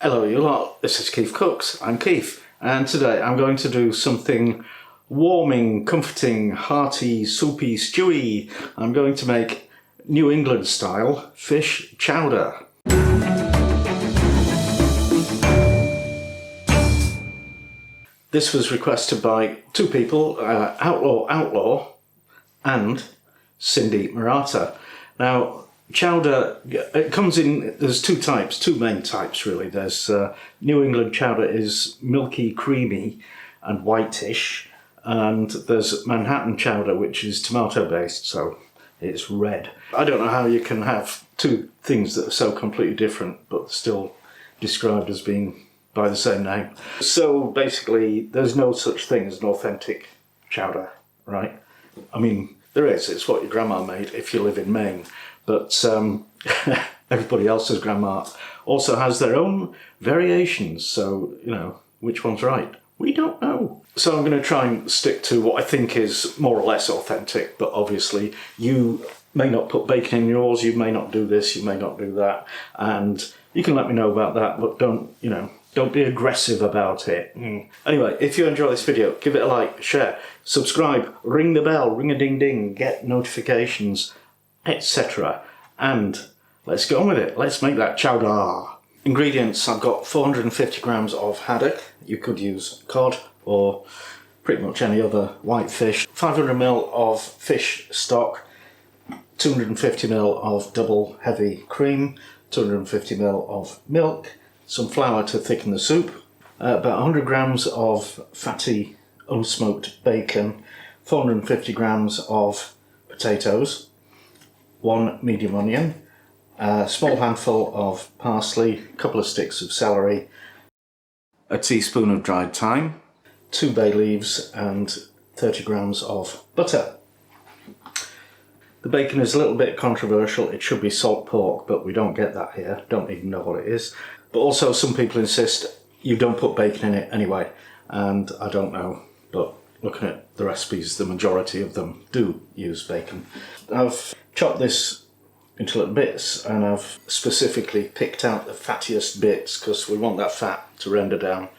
Hello you lot, this is KeefCooks, I'm Keef, and today I'm going to do something warming, comforting, hearty, soupy, stewy. I'm going to make New England style fish chowder. This was requested by two people, Outlaw and Cindy Murata. Now, chowder, it comes in, there's two main types really. There's New England chowder is milky, creamy and whitish, and there's Manhattan chowder which is tomato based, so it's red. I don't know how you can have two things that are so completely different but still described as being by the same name. So basically there's no such thing as an authentic chowder, right? I mean, there is, it's what your grandma made if you live in Maine. But everybody else's grandma also has their own variations, so, you know, which one's right? We don't know. So I'm going to try and stick to what I think is more or less authentic, but obviously you may not put bacon in yours, you may not do this, you may not do that, and you can let me know about that, but don't be aggressive about it. Anyway, if you enjoy this video, give it a like, share, subscribe, ring the bell, ring a ding ding, get notifications, etc. And let's go on with it. Let's make that chowder. Ingredients, I've got 450 grams of haddock. You could use cod or pretty much any other white fish. 500 ml of fish stock, 250 ml of double heavy cream, 250 ml of milk, some flour to thicken the soup, about 100 grams of fatty unsmoked bacon, 450 grams of potatoes, 1 medium onion, a small handful of parsley, a couple of sticks of celery, a teaspoon of dried thyme, 2 bay leaves and 30 grams of butter. The bacon is a little bit controversial. It should be salt pork, but we don't get that here. Don't even know what it is. But also some people insist you don't put bacon in it anyway, and I don't know, but looking at the recipes, the majority of them do use bacon. I've chopped this into little bits, and I've specifically picked out the fattiest bits because we want that fat to render down.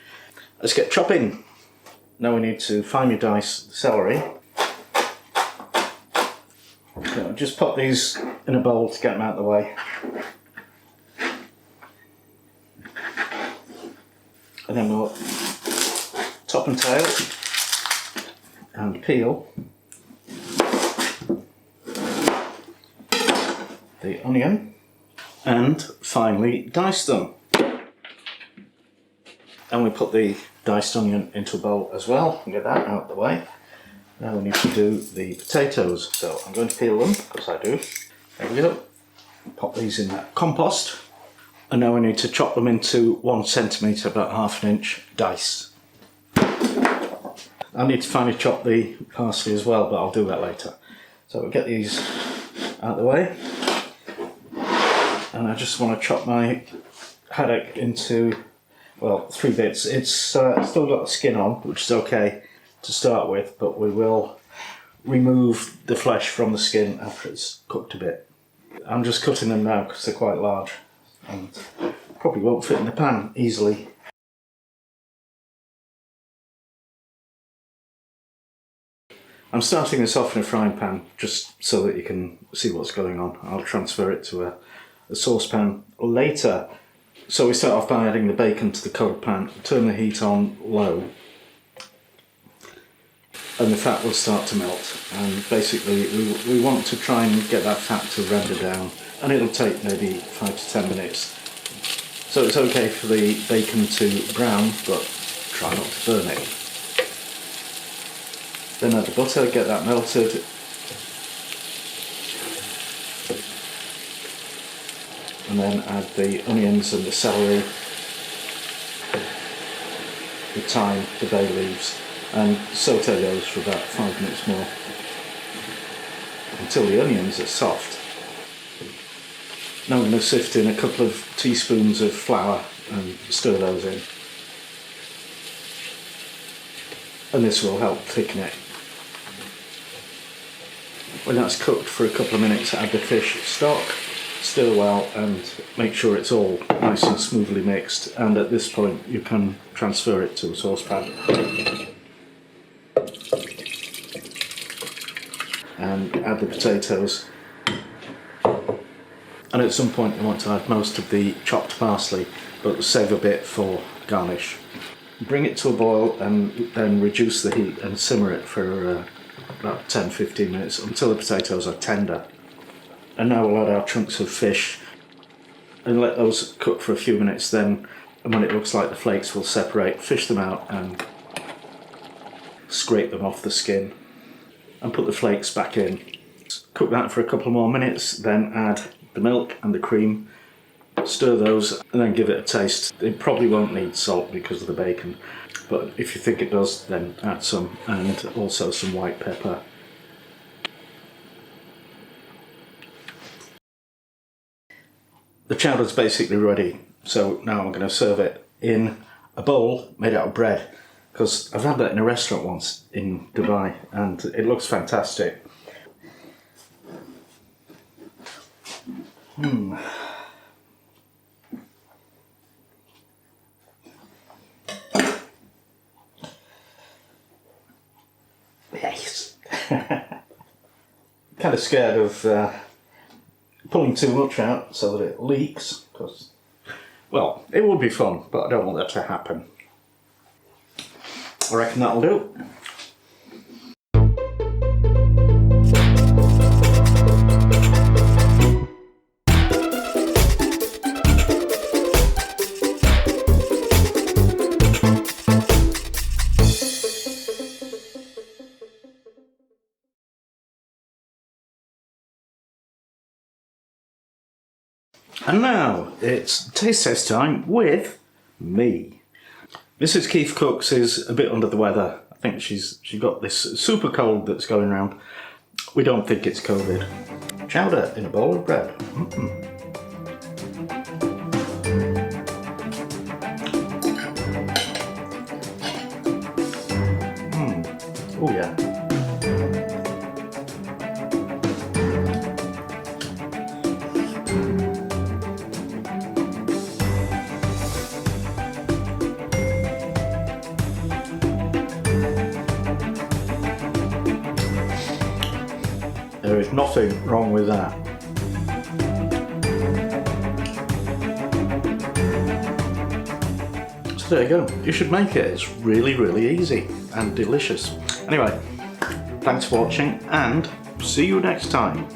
Let's get chopping. Now we need to finely dice the celery. So just pop these in a bowl to get them out of the way. And then we'll top and tail and peel the onion and finally dice them. And we put the diced onion into a bowl as well and get that out of the way. Now we need to do the potatoes, so I'm going to peel them, because I do. There we go. Pop these in that compost. And now we need to chop them into 1 centimetre, about ½ inch dice. I need to finally chop the parsley as well, but I'll do that later. So we'll get these out of the way. And I just want to chop my haddock into, well, 3 bits. It's still got the skin on, which is okay to start with, but we will remove the flesh from the skin after it's cooked a bit. I'm just cutting them now because they're quite large and probably won't fit in the pan easily. I'm starting this off in a frying pan just so that you can see what's going on. I'll transfer it to a saucepan later. So we start off by adding the bacon to the cold pan, turn the heat on low, and the fat will start to melt. And basically we want to try and get that fat to render down, and it'll take maybe 5 to 10 minutes. So it's okay for the bacon to brown, but try not to burn it. Then add the butter, get that melted. And then add the onions and the celery, the thyme, the bay leaves, and saute those for about 5 minutes more until the onions are soft. Now I'm going to sift in a couple of teaspoons of flour and stir those in. And this will help thicken it. When that's cooked for a couple of minutes, add the fish stock, Stir well and make sure it's all nice and smoothly mixed, and at this point you can transfer it to a saucepan and add the potatoes, and at some point you want to add most of the chopped parsley but save a bit for garnish. Bring it to a boil and then reduce the heat and simmer it for about 10-15 minutes until the potatoes are tender. And now we'll add our chunks of fish and let those cook for a few minutes. Then, and when it looks like the flakes will separate, fish them out and scrape them off the skin and put the flakes back in. Cook that for a couple more minutes, then add the milk and the cream, stir those and then give it a taste. It probably won't need salt because of the bacon, but if you think it does, then add some, and also some white pepper. The chowder's basically ready, so now I'm going to serve it in a bowl made out of bread, because I've had that in a restaurant once in Dubai and it looks fantastic. Yes. Kind of scared of pulling too much out so that it leaks, because, well, it would be fun, but I don't want that to happen. I reckon that'll do. And now it's taste test time with me. Mrs. KeefCooks is a bit under the weather. I think she's got this super cold that's going around. We don't think it's COVID. Chowder in a bowl of bread. Oh yeah. There is nothing wrong with that. So there you go. You should make it. It's really, really easy and delicious. Anyway, thanks for watching and see you next time.